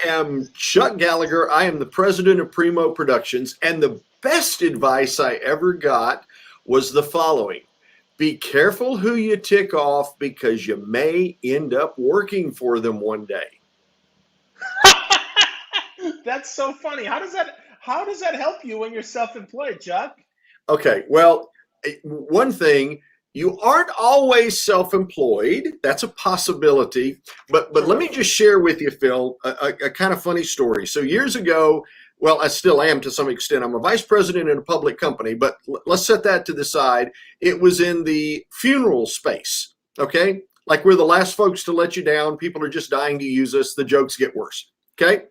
Am Chuck Gallagher. I am the president of Primo Productions, and the best advice I ever got was the following: be careful who you tick off because you may end up working for them one day. That's so funny. How does that help you when you're self-employed, Chuck? Okay, well, one thing, you aren't always self-employed. That's a possibility. But let me True. just share with you, Phil, a kind of funny story. So years ago, well, I still am to some extent. I'm a vice president in a public company, but let's set that to the side. It was in the funeral space. Okay, like we're the last folks to let you down. People are just dying to use us. The jokes get worse. Okay,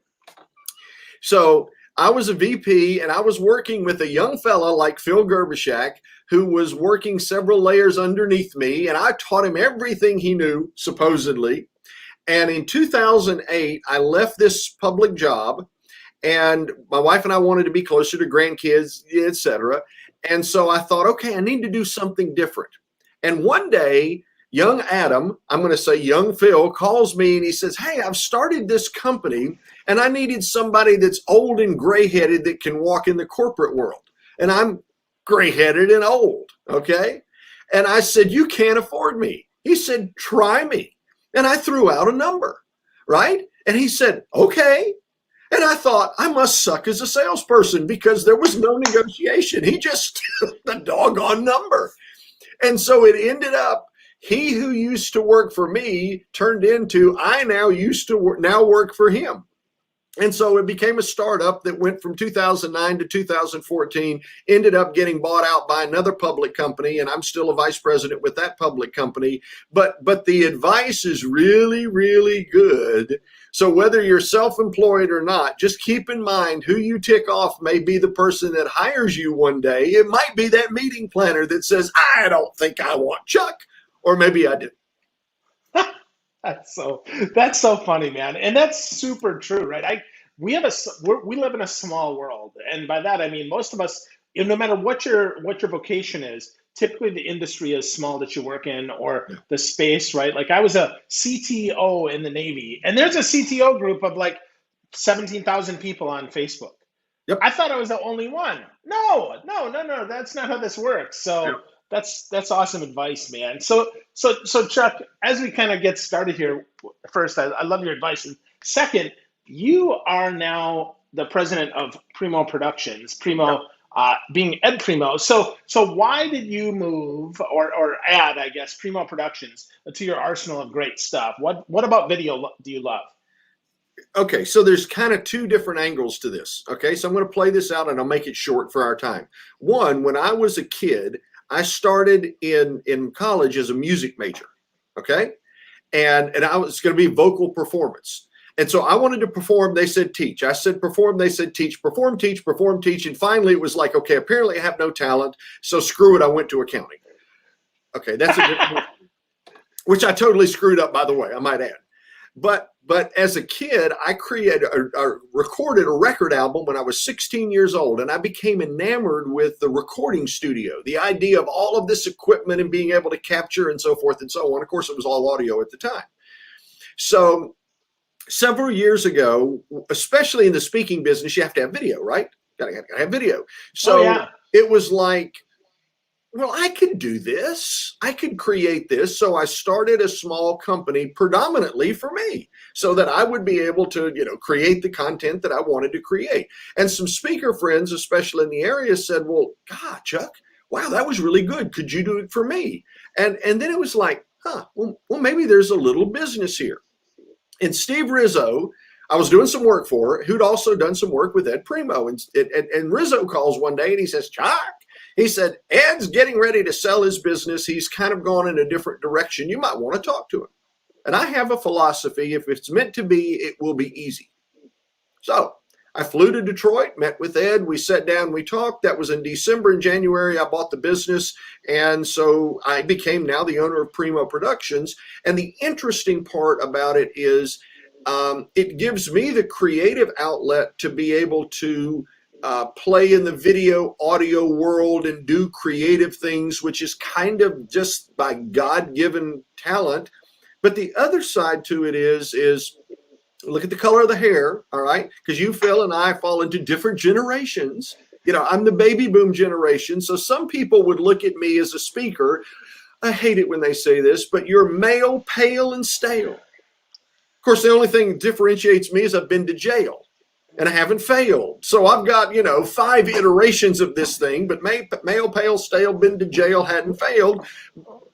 so I was a VP and I was working with a young fella like Phil Gerbishak who was working several layers underneath me, and I taught him everything he knew, supposedly. And in 2008, I left this public job, and my wife and I wanted to be closer to grandkids, etc. And so I thought, okay, I need to do something different. And one day, young Adam, I'm going to say young Phil, calls me and he says, hey, I've started this company and I needed somebody that's old and gray headed that can walk in the corporate world. And I'm gray headed and old. Okay. And I said, you can't afford me. He said, try me. And I threw out a number. Right. And he said, okay. And I thought, I must suck as a salesperson because there was no negotiation. He just the doggone number. And so it ended up, he who used to work for me turned into I now used to now work for him. And so it became a startup that went from 2009 to 2014, ended up getting bought out by another public company, and I'm still a vice president with that public company. But the advice is really, really good. So whether you're self-employed or not, just keep in mind who you tick off may be the person that hires you one day. It might be that meeting planner that says, I don't think I want Chuck, or maybe I do. That's so that's so funny, man, and that's super true, right? We live in a small world, and by that I mean most of us, no matter what your vocation is, typically the industry is small that you work in, or Yeah. the space, right? Like I was a CTO in the Navy, and there's a CTO group of like 17,000 people on Facebook. Yep. I thought I was the only one. No, no, no, no. That's not how this works. So Yep. that's awesome advice, man. So Chuck, as we kind of get started here, first, I love your advice, and second, you are now the president of Primo Productions. Yep. Primo being Ed Primo. So why did you move or add, I guess, Primo Productions to your arsenal of great stuff? What about video do you love? Okay, so there's kind of two different angles to this. Okay, so I'm going to play this out and I'll make it short for our time. One, when I was a kid, I started in college as a music major. Okay, and I was going to be vocal performance. And so I wanted to perform. They said teach. I said perform. They said teach. Perform, teach, perform, teach. And finally, it was like, okay, apparently I have no talent, so screw it. I went to accounting. Okay, that's a different, which I totally screwed up, by the way. I might add. But as a kid, I created recorded a record album when I was 16 years old, and I became enamored with the recording studio, the idea of all of this equipment and being able to capture and so forth and so on. Of course, it was all audio at the time. So several years ago, especially in the speaking business, you have to have video, right? Gotta have video. Oh So yeah. it was like, well, I could do this. I could create this. So I started a small company predominantly for me so that I would be able to, create the content that I wanted to create. And some speaker friends, especially in the area, said, well, God, Chuck, wow, that was really good. Could you do it for me? And then it was like, well, maybe there's a little business here. And Steve Rizzo, I was doing some work for, who'd also done some work with Ed Primo. And Rizzo calls one day and he says, Chuck, he said, Ed's getting ready to sell his business. He's kind of gone in a different direction. You might want to talk to him. And I have a philosophy: if it's meant to be, it will be easy. So I flew to Detroit, met with Ed. We sat down, we talked. That was in December and January. I bought the business. And so I became now the owner of Primo Productions. And the interesting part about it is it gives me the creative outlet to be able to play in the video audio world and do creative things, which is kind of just by God-given talent. But the other side to it is Look at the color of the hair, all right? Because you, Phil, and I fall into different generations. You know, I'm the baby boom generation. So some people would look at me as a speaker. I hate it when they say this, but you're male, pale, and stale. Of course, the only thing that differentiates me is I've been to jail and I haven't failed. So I've got, 5 iterations of this thing, but male, pale, stale, been to jail, hadn't failed.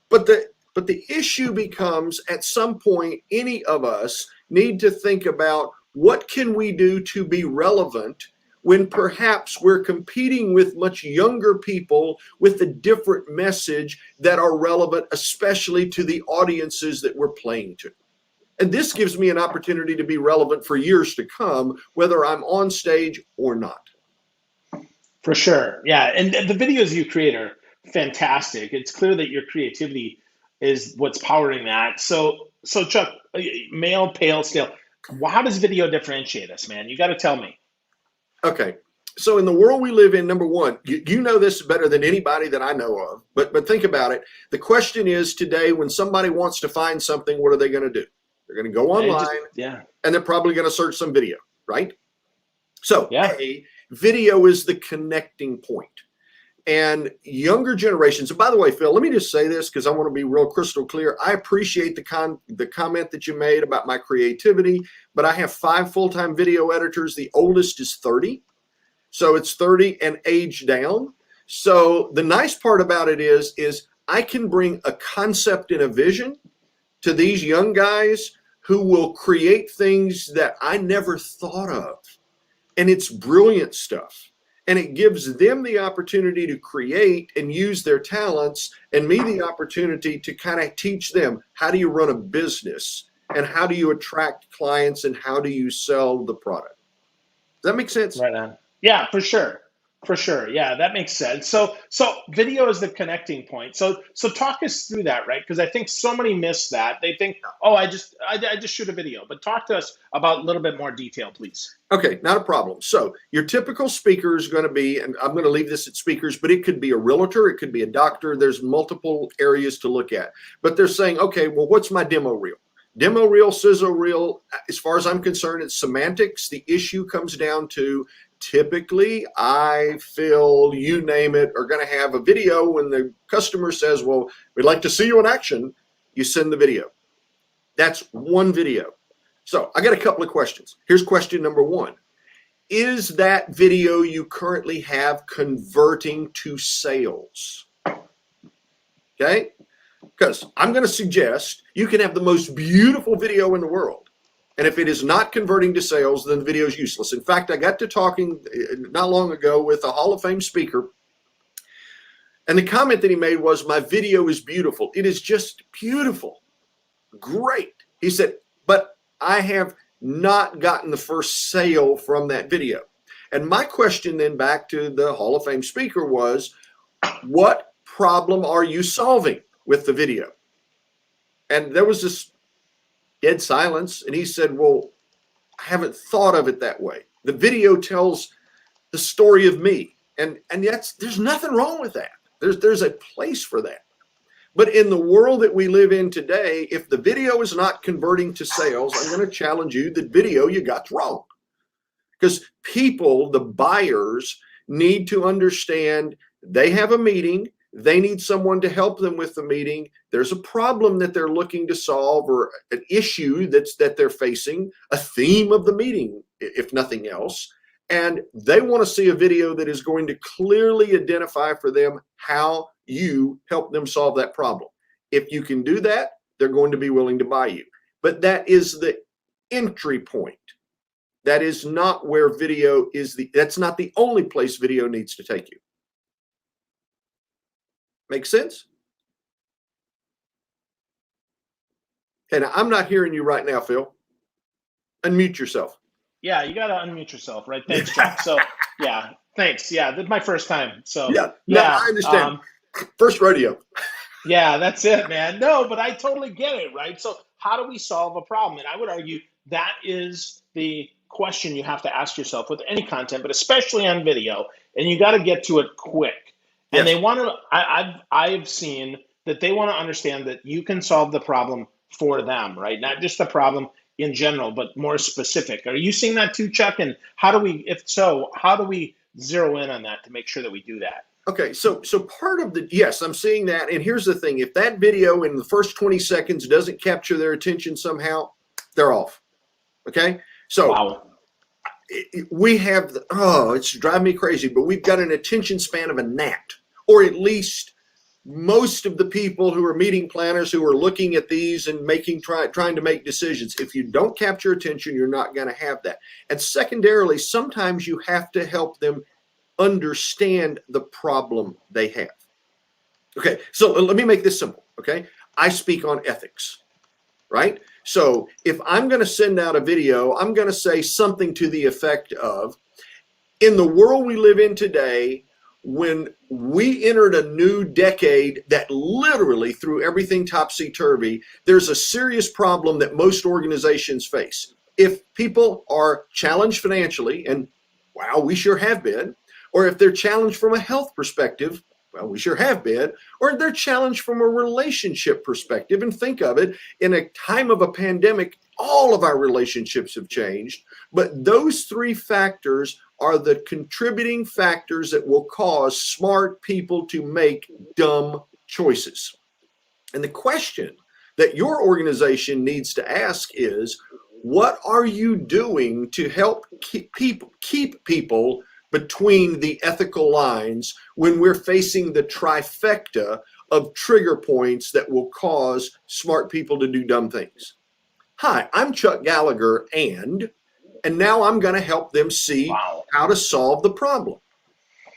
But the issue becomes, at some point, any of us need to think about what can we do to be relevant when perhaps we're competing with much younger people with a different message that are relevant, especially to the audiences that we're playing to. And this gives me an opportunity to be relevant for years to come, whether I'm on stage or not. For sure. Yeah. And the videos you create are fantastic. It's clear that your creativity is what's powering that. So Chuck, male, pale, stale. How does video differentiate us, man? You got to tell me. Okay. So in the world we live in, number one, you know this better than anybody that I know of, but think about it. The question is today, when somebody wants to find something, what are they going to do? They're going to go online, and they're probably going to search some video, right? So video is the connecting point. And younger generations, and by the way, Phil, let me just say this because I want to be real crystal clear. I appreciate the comment that you made about my creativity, but I have 5 full-time video editors. The oldest is 30. So it's 30 and age down. So the nice part about it is I can bring a concept and a vision to these young guys who will create things that I never thought of. And it's brilliant stuff. And it gives them the opportunity to create and use their talents, and me the opportunity to kind of teach them, how do you run a business and how do you attract clients and how do you sell the product? Does that make sense? Right on. Yeah, for sure. For sure. Yeah, that makes sense. So video is the connecting point. So talk us through that, right? Because I think so many miss that. They think, oh, I just shoot a video. But talk to us about a little bit more detail, please. Okay, not a problem. So your typical speaker is going to be, and I'm going to leave this at speakers, but it could be a realtor, it could be a doctor. There's multiple areas to look at. But they're saying, okay, well, what's my demo reel? Demo reel, sizzle reel, as far as I'm concerned, it's semantics. The issue comes down to, typically, I, Phil, you name it, are going to have a video. When the customer says, well, we'd like to see you in action, you send the video. That's one video. So I got a couple of questions. Here's question number 1. Is that video you currently have converting to sales? Okay? Because I'm going to suggest you can have the most beautiful video in the world, and if it is not converting to sales, then the video is useless. In fact, I got to talking not long ago with a Hall of Fame speaker, and the comment that he made was, my video is beautiful. It is just beautiful. Great. He said, but I have not gotten the first sale from that video. And my question then back to the Hall of Fame speaker was, what problem are you solving with the video? And there was this dead silence. And he said, well, I haven't thought of it that way. The video tells the story of me. And there's nothing wrong with that. There's a place for that. But in the world that we live in today, if the video is not converting to sales, I'm going to challenge you that video you got wrong. Because people, the buyers, need to understand they have a meeting. They need someone to help them with the meeting. There's a problem that they're looking to solve, or an issue that they're facing, a theme of the meeting, if nothing else. And they want to see a video that is going to clearly identify for them how you help them solve that problem. If you can do that, they're going to be willing to buy you. But that is the entry point. That is not where video is that's not the only place video needs to take you. Make sense? Okay, now I'm not hearing you right now, Phil. Unmute yourself. Yeah, you got to unmute yourself, right? Thanks, Chuck. So, yeah, thanks. Yeah, this is my first time. So, I understand. First rodeo. Yeah, that's it, man. No, but I totally get it, right? So, how do we solve a problem? And I would argue that is the question you have to ask yourself with any content, but especially on video. And you got to get to it quick. And they want to. I've seen that they want to understand that you can solve the problem for them, right? Not just the problem. in general, but more specific. Are you seeing that too, Chuck? And how do we, if so, how do we zero in on that to make sure that we do that? Okay, so part of the, yes, I'm seeing that. And here's the thing, if that video in the first 20 seconds doesn't capture their attention somehow, they're off. Okay, so Wow. we have it's driving me crazy, but we've got an attention span of a gnat, or at least most of the people who are meeting planners who are looking at these and trying to make decisions. If you don't capture attention, you're not going to have that. And secondarily, sometimes you have to help them understand the problem they have. Okay, so let me make this simple. Okay, I speak on ethics, right? So if I'm going to send out a video, I'm going to say something to the effect of, in the world we live in today, when we entered a new decade that literally threw everything topsy-turvy, there's a serious problem that most organizations face. If people are challenged financially, and wow, we sure have been, or if they're challenged from a health perspective, well, we sure have been, or they're challenged from a relationship perspective, and think of it, in a time of a pandemic, all of our relationships have changed, but those three factors are the contributing factors that will cause smart people to make dumb choices. And the question that your organization needs to ask is, what are you doing to help keep people between the ethical lines when we're facing the trifecta of trigger points that will cause smart people to do dumb things? Hi, I'm Chuck Gallagher, and now I'm going to help them see Wow. how to solve the problem.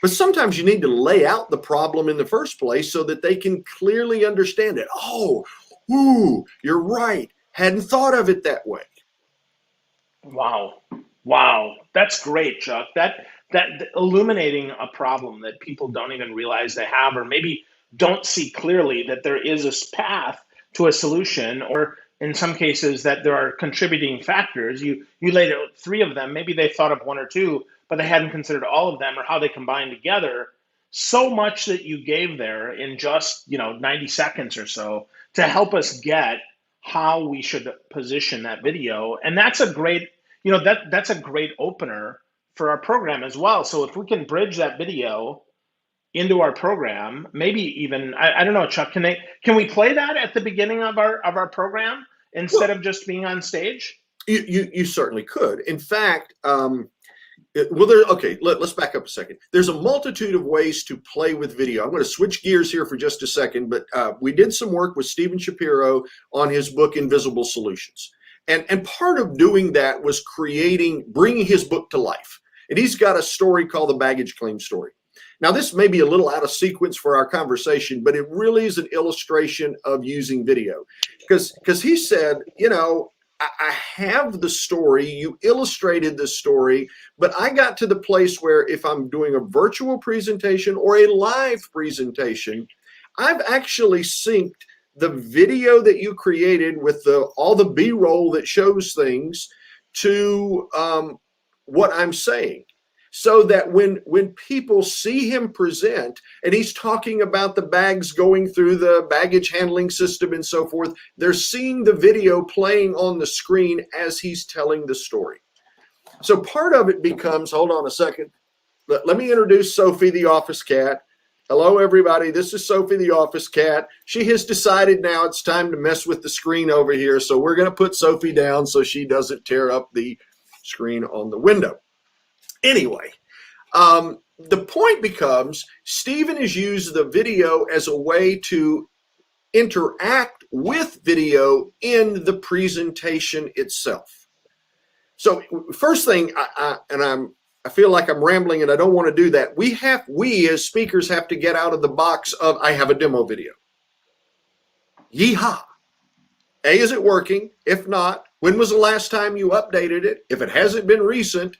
But sometimes you need to lay out the problem in the first place so that they can clearly understand it. Oh, ooh, you're right. Hadn't thought of it that way. Wow. Wow. That's great, Chuck. That illuminating a problem that people don't even realize they have, or maybe don't see clearly that there is a path to a solution, or in some cases that there are contributing factors. You laid out three of them. Maybe they thought of one or two, but they hadn't considered all of them or how they combine together. So much that you gave there in just 90 seconds or so to help us get how we should position that video. And that's a great, that's a great opener for our program as well. So if we can bridge that video into our program, maybe even, I don't know, Chuck, can we play that at the beginning of our program instead of just being on stage? You certainly could. In fact, let's back up a second. There's a multitude of ways to play with video. I'm going to switch gears here for just a second, but we did some work with Stephen Shapiro on his book, Invisible Solutions. And part of doing that was bringing his book to life. And he's got a story called The Baggage Claim Story. Now, this may be a little out of sequence for our conversation, but it really is an illustration of using video. Because he said, I have the story, you illustrated the story, but I got to the place where if I'm doing a virtual presentation or a live presentation, I've actually synced the video that you created with all the B-roll that shows things to what I'm saying. So that when people see him present and he's talking about the bags going through the baggage handling system and so forth, they're seeing the video playing on the screen as he's telling the story. So part of it becomes, hold on a second, let me introduce Sophie the office cat. Hello, everybody. This is Sophie the office cat. She has decided now it's time to mess with the screen over here. So we're going to put Sophie down so she doesn't tear up the screen on the window. Anyway, the point becomes Stephen has used the video as a way to interact with video in the presentation itself. So first thing, I feel like I'm rambling and I don't want to do that. We as speakers have to get out of the box of, I have a demo video. Yeehaw. A, is it working? If not, when was the last time you updated it? If it hasn't been recent,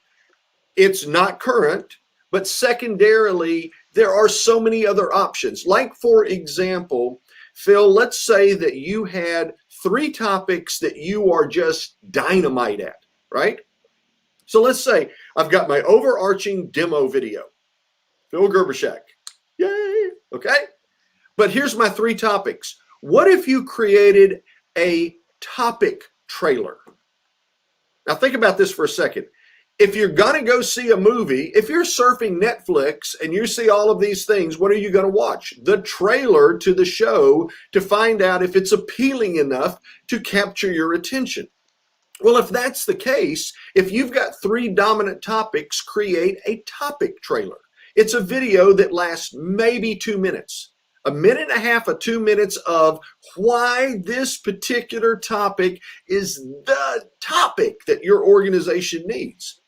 it's not current. But secondarily, there are so many other options. Like, for example, Phil, let's say that you had 3 topics that you are just dynamite at, right? So let's say I've got my overarching demo video, Phil Gerbershak. Yay, okay? But here's my 3 topics. What if you created a topic trailer? Now think about this for a second. If you're going to go see a movie, if you're surfing Netflix and you see all of these things, what are you going to watch? The trailer to the show to find out if it's appealing enough to capture your attention. Well, if that's the case, if you've got 3 dominant topics, create a topic trailer. It's a video that lasts maybe 2 minutes. A minute and a half or 2 minutes of why this particular topic is the topic that your organization needs.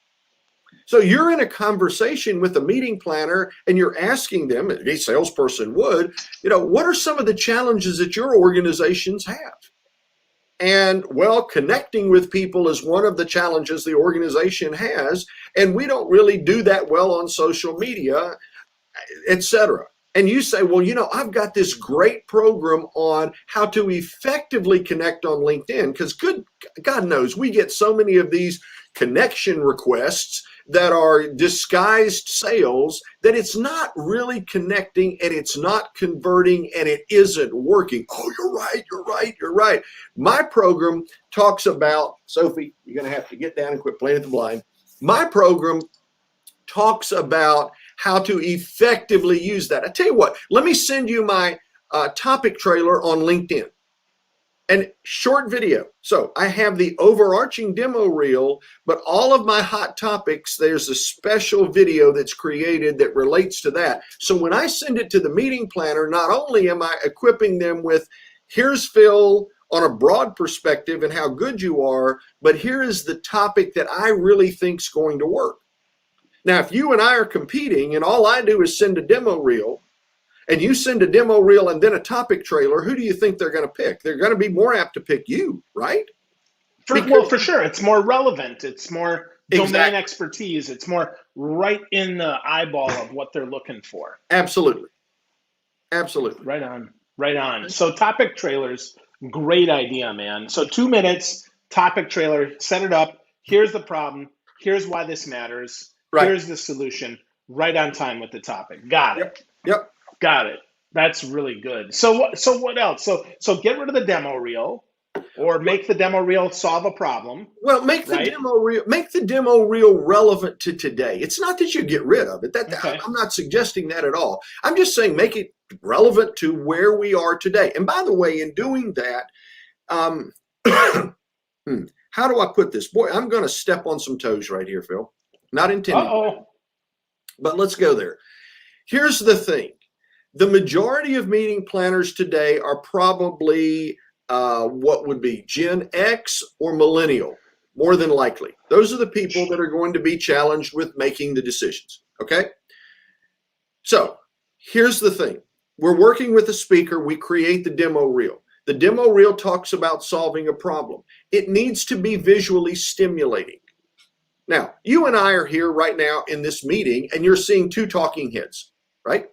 So you're in a conversation with a meeting planner and you're asking them, a salesperson would, what are some of the challenges that your organizations have? And well, connecting with people is one of the challenges the organization has. And we don't really do that well on social media, etc. And you say, well, I've got this great program on how to effectively connect on LinkedIn, because God knows we get so many of these connection requests that are disguised sales that it's not really connecting and it's not converting and it isn't working. Oh, you're right. My program talks about, Sophie, you're going to have to get down and quit playing at the blind. My program talks about how to effectively use that. I tell you what, let me send you my topic trailer on LinkedIn. And short video. So I have the overarching demo reel, but all of my hot topics, there's a special video that's created that relates to that. So when I send it to the meeting planner, not only am I equipping them with, here's Phil on a broad perspective and how good you are, but here is the topic that I really think is going to work. Now, if you and I are competing and all I do is send a demo reel, and you send a demo reel and then a topic trailer, who do you think they're going to pick? They're going to be more apt to pick you, right? For sure. It's more relevant. It's more domain Exactly. expertise. It's more right in the eyeball of what they're looking for. Absolutely. Right on. So topic trailers, great idea, man. So 2 minutes, topic trailer, set it up. Here's the problem. Here's why this matters. Right. Here's the solution. Right on time with the topic. Got it. Yep. Got it. That's really good. So what else? So get rid of the demo reel, or make the demo reel solve a problem. Well, make the demo reel relevant to today. It's not that you get rid of it. Okay. I'm not suggesting that at all. I'm just saying make it relevant to where we are today. And by the way, in doing that, how do I put this? Boy, I'm going to step on some toes right here, Phil. Not intending. But let's go there. Here's the thing. The majority of meeting planners today are probably what would be Gen X or millennial, more than likely. Those are the people that are going to be challenged with making the decisions, okay? So here's the thing. We're working with a speaker. We create the demo reel. The demo reel talks about solving a problem. It needs to be visually stimulating. Now, you and I are here right now in this meeting, and you're seeing 2 talking heads, right?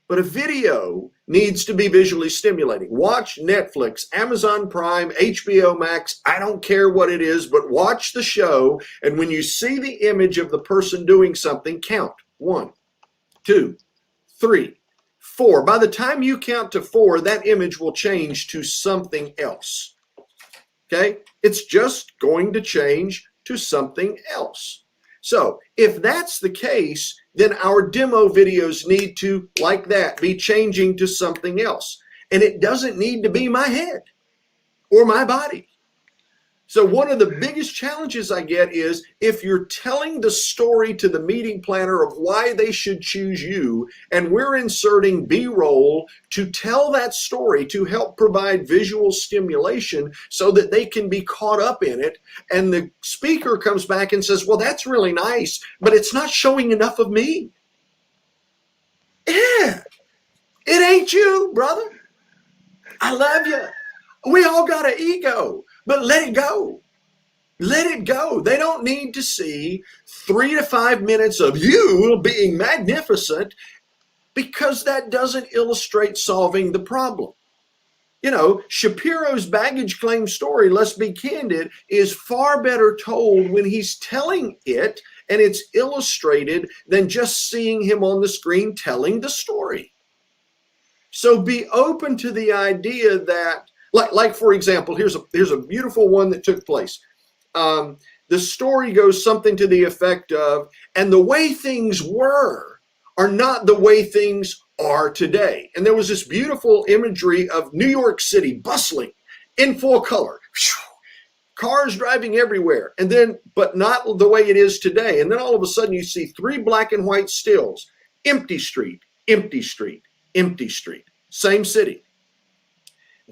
But a video needs to be visually stimulating. Watch Netflix, Amazon Prime, HBO Max, I don't care what it is, but watch the show. And when you see the image of the person doing something, count 1, 2, 3, 4. By the time you count to 4, that image will change to something else. Okay? It's just going to change to something else. So if that's the case, then our demo videos need to, like that, be changing to something else. And it doesn't need to be my head or my body. So one of the biggest challenges I get is if you're telling the story to the meeting planner of why they should choose you, and we're inserting B-roll to tell that story to help provide visual stimulation so that they can be caught up in it, and the speaker comes back and says, well, that's really nice, but it's not showing enough of me. Yeah, it ain't you, brother. I love you. We all got an ego. But let it go. Let it go. They don't need to see 3 to 5 minutes of you being magnificent, because that doesn't illustrate solving the problem. You know, Shapiro's baggage claim story, let's be candid, is far better told when he's telling it and it's illustrated than just seeing him on the screen telling the story. So be open to the idea that, like for example, here's a beautiful one that took place. the story goes something to the effect of, and the way things were are not the way things are today. And there was this beautiful imagery of New York City bustling in full color. Cars driving everywhere, and then, but not the way it is today. And then all of a sudden you see 3 black and white stills, empty street, empty street, empty street, same city.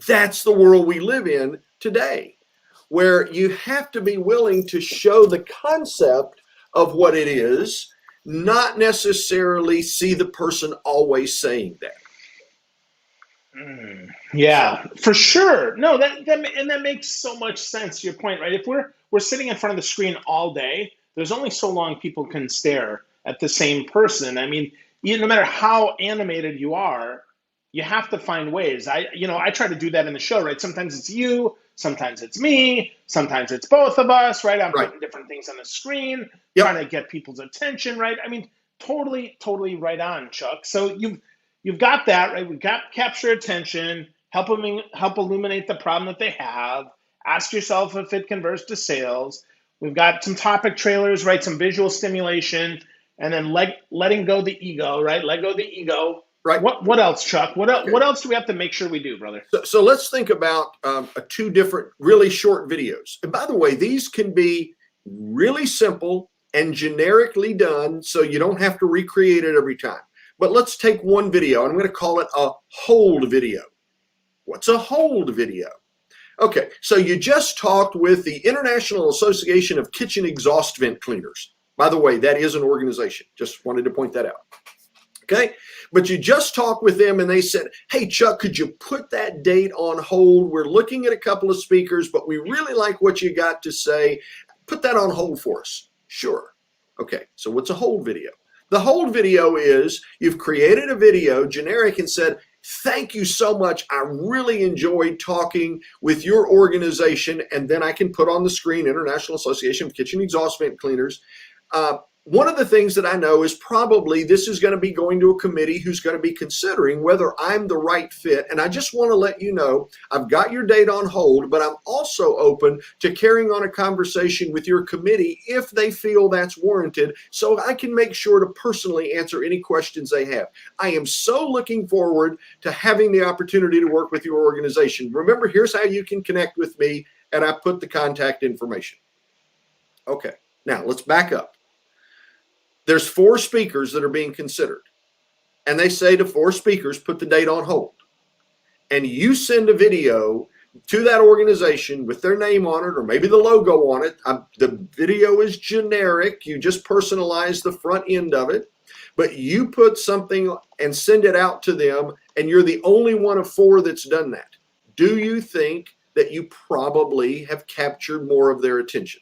That's the world we live in today, where you have to be willing to show the concept of what it is, not necessarily see the person always saying that. Yeah, for sure. No, that makes so much sense to your point, right? If we're sitting in front of the screen all day, there's only so long people can stare at the same person. I mean, no matter how animated you are, you have to find ways. I try to do that in the show, right? Sometimes it's you, sometimes it's me, sometimes it's both of us, right? I'm putting different things on the screen, trying to get people's attention, right? I mean, totally right on, Chuck. So you've got that, right? We've got capture attention, help illuminate the problem that they have, ask yourself if it converts to sales. We've got some topic trailers, right? Some visual stimulation, and then letting go the ego, right? Let go the ego. Right. What else, Chuck? What else do we have to make sure we do, brother? So let's think about 2 different really short videos. And by the way, these can be really simple and generically done, so you don't have to recreate it every time. But let's take one video. I'm going to call it a hold video. What's a hold video? Okay, so you just talked with the International Association of Kitchen Exhaust Vent Cleaners. By the way, that is an organization. Just wanted to point that out. Okay, but you just talked with them and they said, hey, Chuck, could you put that date on hold? We're looking at a couple of speakers, but we really like what you got to say. Put that on hold for us. Sure. Okay, so what's a hold video? The hold video is you've created a video, generic, and said, thank you so much. I really enjoyed talking with your organization. And then I can put on the screen, International Association of Kitchen Exhaust Vent Cleaners. One of the things that I know is probably this is going to be going to a committee who's going to be considering whether I'm the right fit. And I just want to let you know, I've got your date on hold, but I'm also open to carrying on a conversation with your committee if they feel that's warranted, so I can make sure to personally answer any questions they have. I am so looking forward to having the opportunity to work with your organization. Remember, here's how you can connect with me, and I put the contact information. Okay, now let's back up. There's 4 speakers that are being considered. And they say to 4 speakers, put the date on hold. And you send a video to that organization with their name on it, or maybe the logo on it. The video is generic. You just personalize the front end of it. But you put something and send it out to them, and you're the only one of 4 that's done that. Do you think that you probably have captured more of their attention?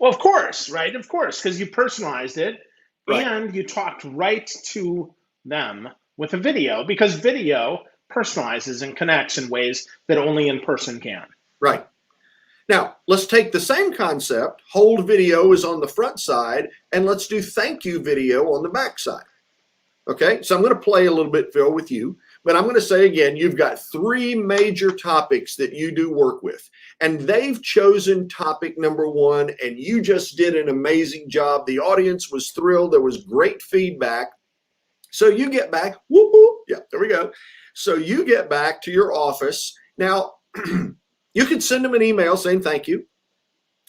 Well, of course, right? Of course, because you personalized it. Right. And you talked right to them with a video, because video personalizes and connects in ways that only in person can. Right. Now, let's take the same concept. Hold video is on the front side, and let's do thank you video on the back side. Okay, so I'm going to play a little bit, Phil, with you. But I'm going to say again, you've got 3 major topics that you do work with. And they've chosen topic number 1, and you just did an amazing job. The audience was thrilled. There was great feedback. So you get back, whoop, whoop. Yeah, there we go. So you get back to your office. Now, you could send them an email saying thank you,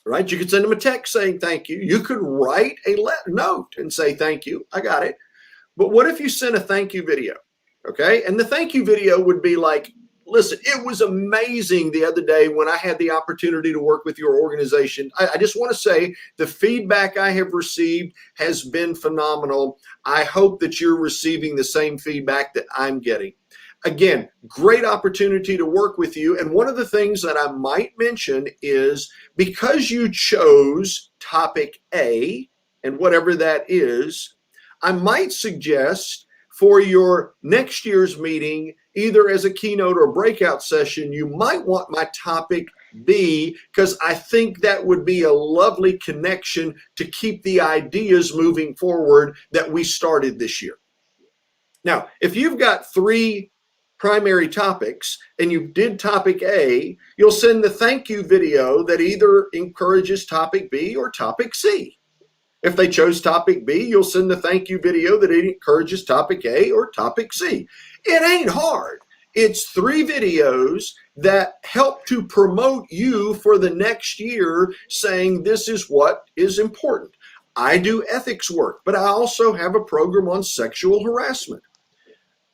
right? You could send them a text saying thank you. You could write a note and say thank you. I got it. But what if you sent a thank you video? Okay, and the thank you video would be like, listen, it was amazing the other day when I had the opportunity to work with your organization. I just want to say the feedback I have received has been phenomenal. I hope that you're receiving the same feedback that I'm getting. Again, great opportunity to work with you. And one of the things that I might mention is because you chose topic A, and whatever that is, I might suggest for your next year's meeting, either as a keynote or breakout session, you might want my topic B, because I think that would be a lovely connection to keep the ideas moving forward that we started this year. Now, if you've got 3 primary topics and you did topic A, you'll send the thank you video that either encourages topic B or topic C. If they chose topic B, you'll send the thank you video that encourages topic A or topic C. It ain't hard. It's 3 videos that help to promote you for the next year, saying this is what is important. I do ethics work, but I also have a program on sexual harassment.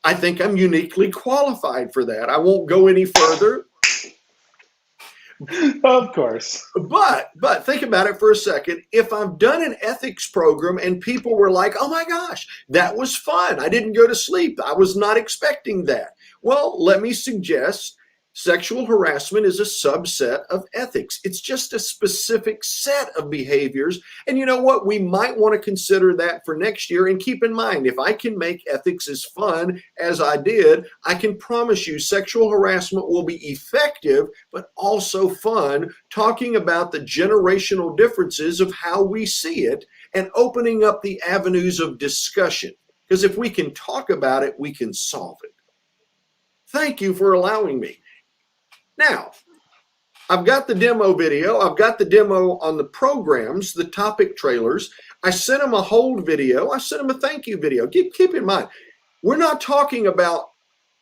I think I'm uniquely qualified for that. I won't go any further. Of course. But think about it for a second. If I've done an ethics program and people were like, oh my gosh, that was fun. I didn't go to sleep. I was not expecting that. Well, let me suggest sexual harassment is a subset of ethics. It's just a specific set of behaviors. And you know what? We might want to consider that for next year. And keep in mind, if I can make ethics as fun as I did, I can promise you sexual harassment will be effective, but also fun, talking about the generational differences of how we see it and opening up the avenues of discussion. Because if we can talk about it, we can solve it. Thank you for allowing me. Now, I've got the demo video. I've got the demo on the programs, the topic trailers. I sent them a hold video. I sent them a thank you video. Keep in mind, we're not talking about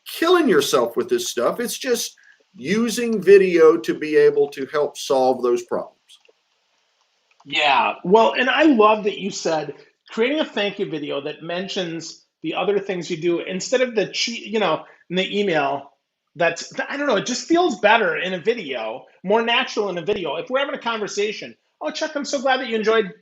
killing yourself with this stuff. It's just using video to be able to help solve those problems. Yeah. Well, and I love that you said creating a thank you video that mentions the other things you do instead of the in the email. I don't know, it just feels better in a video, more natural in a video. If we're having a conversation, oh, Chuck, I'm so glad that you enjoyed,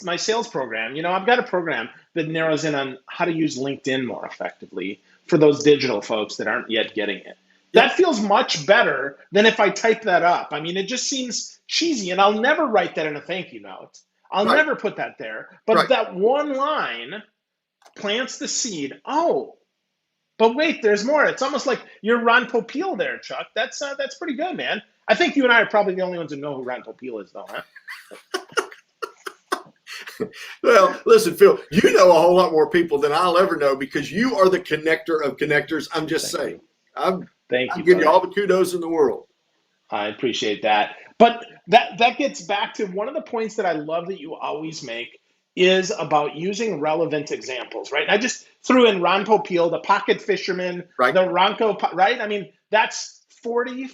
my sales program. I've got a program that narrows in on how to use LinkedIn more effectively for those digital folks that aren't yet getting it. That feels much better than if I type that up. I mean, it just seems cheesy, and I'll never write that in a thank you note. I'll never put that there. But that one line plants the seed. Oh, but wait, there's more. It's almost like you're Ron Popeil there, Chuck. That's pretty good, man. I think you and I are probably the only ones who know who Ron Popeil is, though, huh? Well, listen, Phil, you know a whole lot more people than I'll ever know because you are the connector of connectors. I'm just saying. Thank you. I give you all the kudos in the world. I appreciate that. But that gets back to one of the points that I love that you always make is about using relevant examples, right? I just threw in Ron Popeil, the pocket fisherman, the Ronco, right? I mean, that's 40,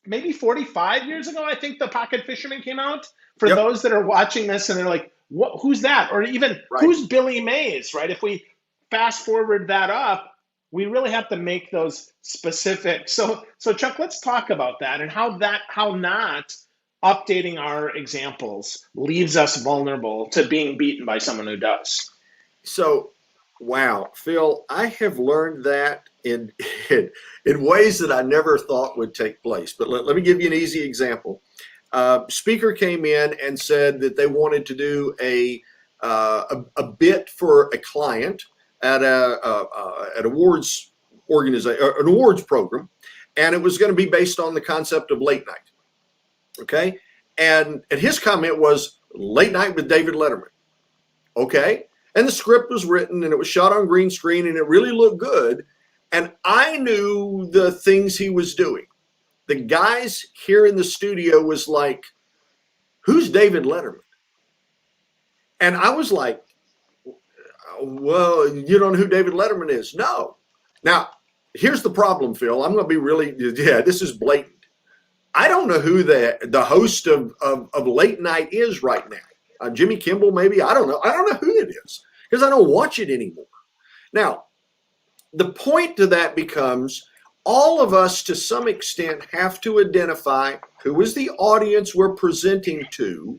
maybe 45 years ago, I think the pocket fisherman came out. For those that are watching this and they're like, who's that? Or even who's Billy Mays, right? If we fast forward that up, we really have to make those specific. So Chuck, let's talk about that and how not updating our examples leaves us vulnerable to being beaten by someone who does. So, wow, Phil, I have learned that in ways that I never thought would take place. But let me give you an easy example. Speaker came in and said that they wanted to do a bit for a client at an awards organization, an awards program, and it was going to be based on the concept of late night. Okay, and his comment was late night with David Letterman. Okay, and the script was written and it was shot on green screen and it really looked good. And I knew the things he was doing. The guys here in the studio was like, "Who's David Letterman?" And I was like, "Well, you don't know who David Letterman is?" No. Now, here's the problem, Phil. I'm going to be this is blatant. I don't know who the host of late night is right now. Jimmy Kimmel, maybe. I don't know. I don't know who it is because I don't watch it anymore. Now, the point to that becomes all of us to some extent have to identify who is the audience we're presenting to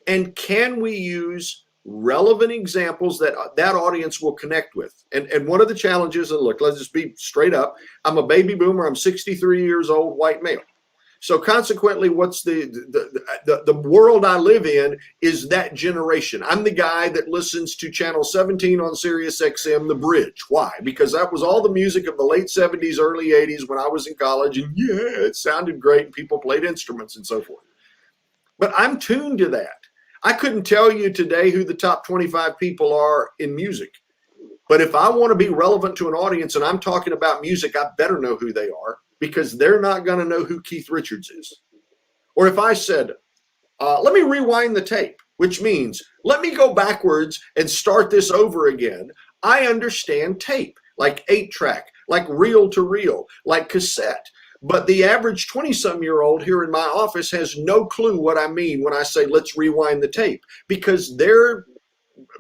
and can we use relevant examples that audience will connect with. And one of the challenges, and look, let's just be straight up. I'm a baby boomer. I'm 63 years old, white male. So consequently, what's the world I live in is that generation. I'm the guy that listens to channel 17 on Sirius XM, The Bridge. Why? Because that was all the music of the late 70s, early 80s when I was in college. And it sounded great. And people played instruments and so forth. But I'm tuned to that. I couldn't tell you today who the top 25 people are in music. But if I want to be relevant to an audience and I'm talking about music, I better know who they are, because they're not going to know who Keith Richards is. Or if I said, let me rewind the tape, which means let me go backwards and start this over again. I understand tape, like 8-track, like reel to reel, like cassette. But the average 20-some-year-old here in my office has no clue what I mean when I say, let's rewind the tape, because their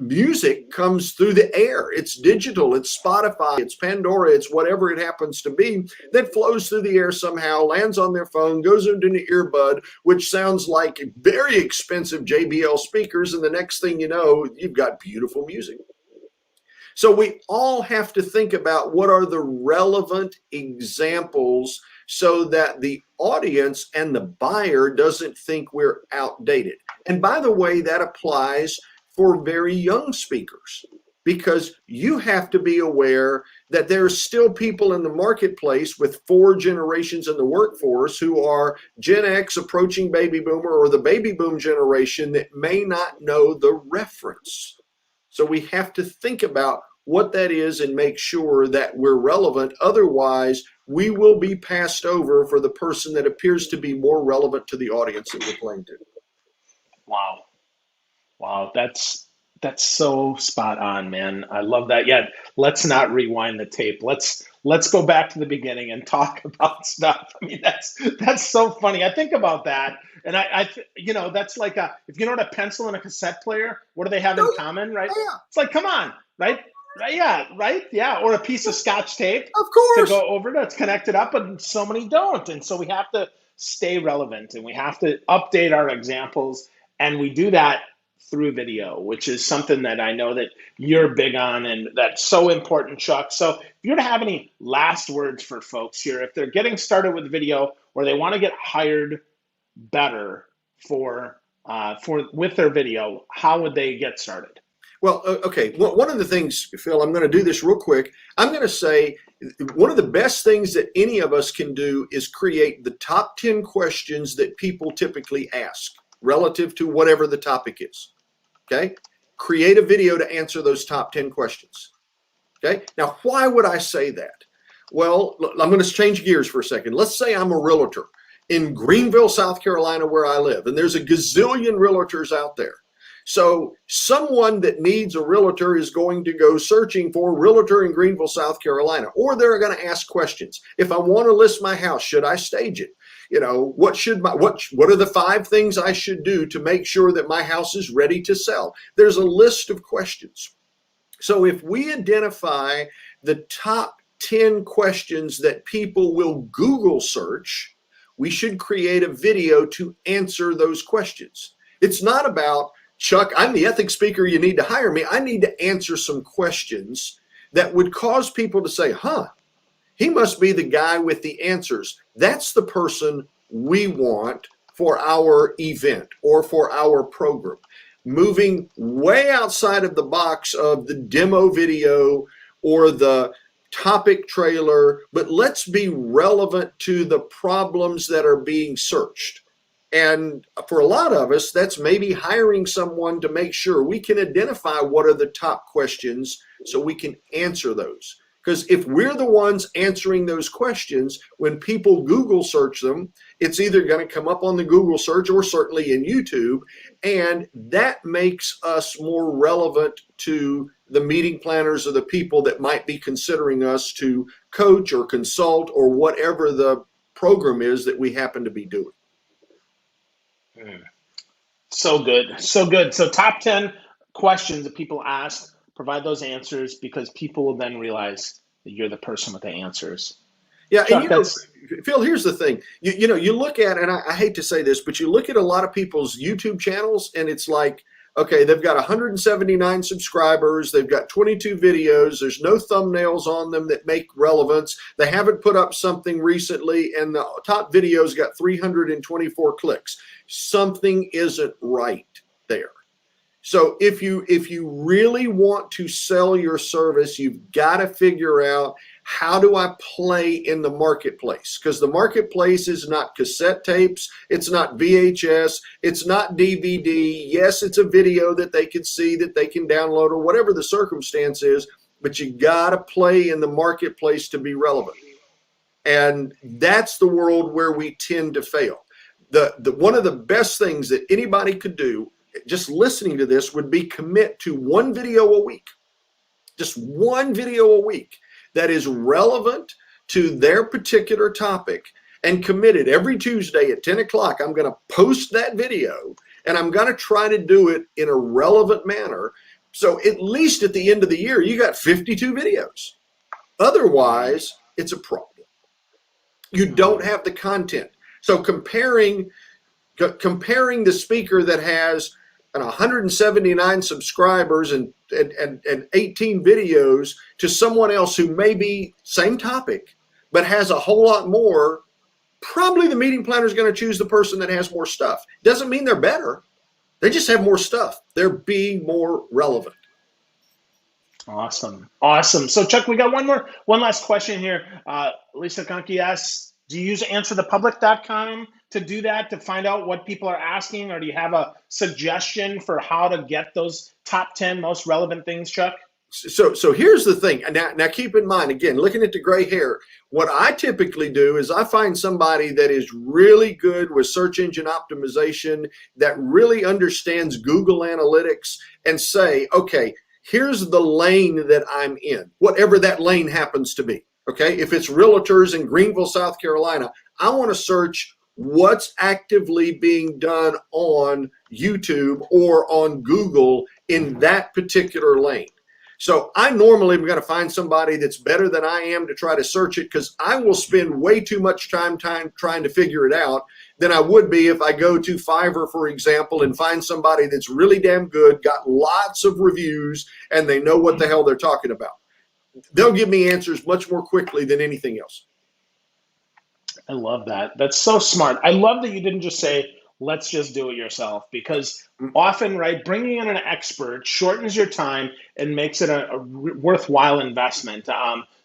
music comes through the air. It's digital, it's Spotify, it's Pandora, it's whatever it happens to be that flows through the air somehow, lands on their phone, goes into an earbud, which sounds like very expensive JBL speakers. And the next thing you know, you've got beautiful music. So we all have to think about what are the relevant examples so that the audience and the buyer doesn't think we're outdated. And by the way, that applies for very young speakers, because you have to be aware that there's still people in the marketplace with 4 generations in the workforce who are Gen X approaching baby boomer, or the baby boom generation, that may not know the reference. So we have to think about what that is and make sure that we're relevant. Otherwise, we will be passed over for the person that appears to be more relevant to the audience that we're playing to. Wow. Wow, that's so spot on, man. I love that. Yeah, let's not rewind the tape. Let's go back to the beginning and talk about stuff. I mean, that's so funny. I think about that, and that's like if you know what a pencil and a cassette player, what do they have in common, right? Yeah. It's like, come on, right? Right, yeah, right, yeah, or a piece of Scotch tape Of course. to go over that's connected up, and so many don't, and so we have to stay relevant, and we have to update our examples, and we do that through video, which is something that I know that you're big on, and that's so important, Chuck. So if you're to have any last words for folks here, if they're getting started with video or they want to get hired better for with their video, how would they get started? Well, okay. One of the things, Phil, I'm going to do this real quick. I'm going to say one of the best things that any of us can do is create the top 10 questions that people typically ask relative to whatever the topic is. Okay. Create a video to answer those top 10 questions. Okay. Now, why would I say that? Well, I'm going to change gears for a second. Let's say I'm a realtor in Greenville, South Carolina, where I live, and there's a gazillion realtors out there. So someone that needs a realtor is going to go searching for realtor in Greenville, South Carolina, or they're going to ask questions. If I want to list my house, should I stage it? You know, what are the 5 things I should do to make sure that my house is ready to sell? There's a list of questions. So if we identify the top 10 questions that people will Google search, we should create a video to answer those questions. It's not about, Chuck, I'm the ethics speaker, you need to hire me. I need to answer some questions that would cause people to say, he must be the guy with the answers. That's the person we want for our event or for our program. Moving way outside of the box of the demo video or the topic trailer, but let's be relevant to the problems that are being searched. And for a lot of us, that's maybe hiring someone to make sure we can identify what are the top questions so we can answer those. Because if we're the ones answering those questions, when people Google search them, it's either going to come up on the Google search or certainly in YouTube. And that makes us more relevant to the meeting planners or the people that might be considering us to coach or consult or whatever the program is that we happen to be doing. So good. So good. So top 10 questions that people ask, provide those answers, because people will then realize that you're the person with the answers. Yeah, Chuck, and Phil, here's the thing. You look at, and I hate to say this, but you look at a lot of people's YouTube channels, and it's like, okay, they've got 179 subscribers, they've got 22 videos, there's no thumbnails on them that make relevance, they haven't put up something recently, and the top video's got 324 clicks. Something isn't right there. So if you really want to sell your service, you've got to figure out, how do I play in the marketplace? Because the marketplace is not cassette tapes, it's not VHS, it's not DVD. Yes, it's a video that they can see, that they can download, or whatever the circumstance is, but you got to play in the marketplace to be relevant. And that's the world where we tend to fail. One of the best things that anybody could do, just listening to this, would be commit to one video a week. Just one video a week that is relevant to their particular topic, and committed every Tuesday at 10 o'clock. I'm going to post that video, and I'm going to try to do it in a relevant manner. So at least at the end of the year, you got 52 videos. Otherwise, it's a problem. You don't have the content. So comparing the speaker that has 179 subscribers and 18 videos to someone else who may be same topic but has a whole lot more, probably the meeting planner is going to choose the person that has more stuff. Doesn't mean they're better. They just have more stuff. They're being more relevant. Awesome. So Chuck, we got one last question here. Lisa Conkey asks, do you use answerthepublic.com to do that, to find out what people are asking, or do you have a suggestion for how to get those top 10 most relevant things, Chuck? So here's the thing. Now keep in mind, again, looking at the gray hair, what I typically do is I find somebody that is really good with search engine optimization, that really understands Google Analytics, and say, okay, here's the lane that I'm in, whatever that lane happens to be. Okay, if it's realtors in Greenville, South Carolina, I want to search what's actively being done on YouTube or on Google in that particular lane. So I normally am going to find somebody that's better than I am to try to search it, because I will spend way too much time trying to figure it out than I would be if I go to Fiverr, for example, and find somebody that's really damn good, got lots of reviews, and they know what the hell they're talking about. They'll give me answers much more quickly than anything else. I love that. That's so smart. I love that you didn't just say, let's just do it yourself, because often, right, bringing in an expert shortens your time and makes it a worthwhile investment.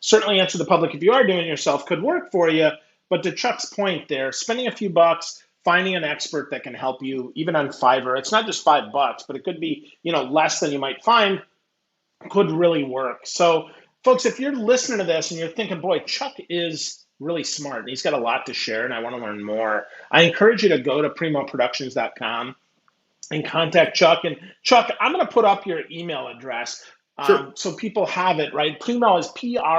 Certainly Answer the Public, if you are doing it yourself, could work for you. But to Chuck's point there, spending a few bucks, finding an expert that can help you, even on Fiverr, it's not just $5, but it could be, less than you might find, could really work. So folks, if you're listening to this and you're thinking, boy, Chuck is really smart and he's got a lot to share and I want to learn more, I encourage you to go to primoproductions.com and contact Chuck. And Chuck, I'm going to put up your email address so people have it, right? Primo is Primeau,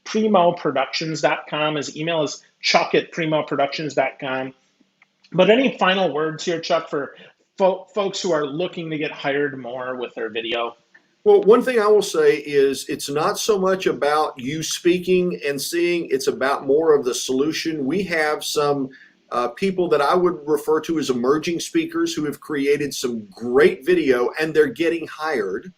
primoproductions.com. His email is chuck@primoproductions.com. But any final words here, Chuck, for folks who are looking to get hired more with their video? Well, one thing I will say is it's not so much about you speaking and seeing, it's about more of the solution. We have some people that I would refer to as emerging speakers who have created some great video, and they're getting hired.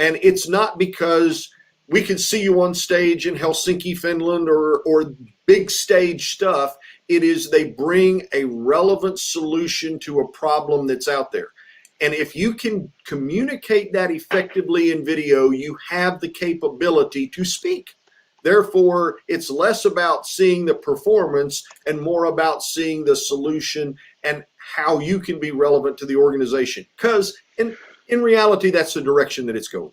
And it's not because we can see you on stage in Helsinki, Finland, or big stage stuff. It is they bring a relevant solution to a problem that's out there. And if you can communicate that effectively in video, you have the capability to speak. Therefore, it's less about seeing the performance and more about seeing the solution and how you can be relevant to the organization. Because in reality, that's the direction that it's going.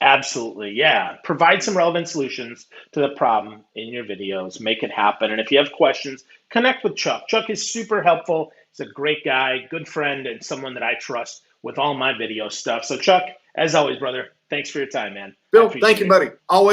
Absolutely, yeah. Provide some relevant solutions to the problem in your videos. Make it happen. And if you have questions, connect with Chuck. Chuck is super helpful. He's a great guy, good friend, and someone that I trust with all my video stuff. So Chuck, as always, brother, thanks for your time, man. Bill, thank you, buddy. Always.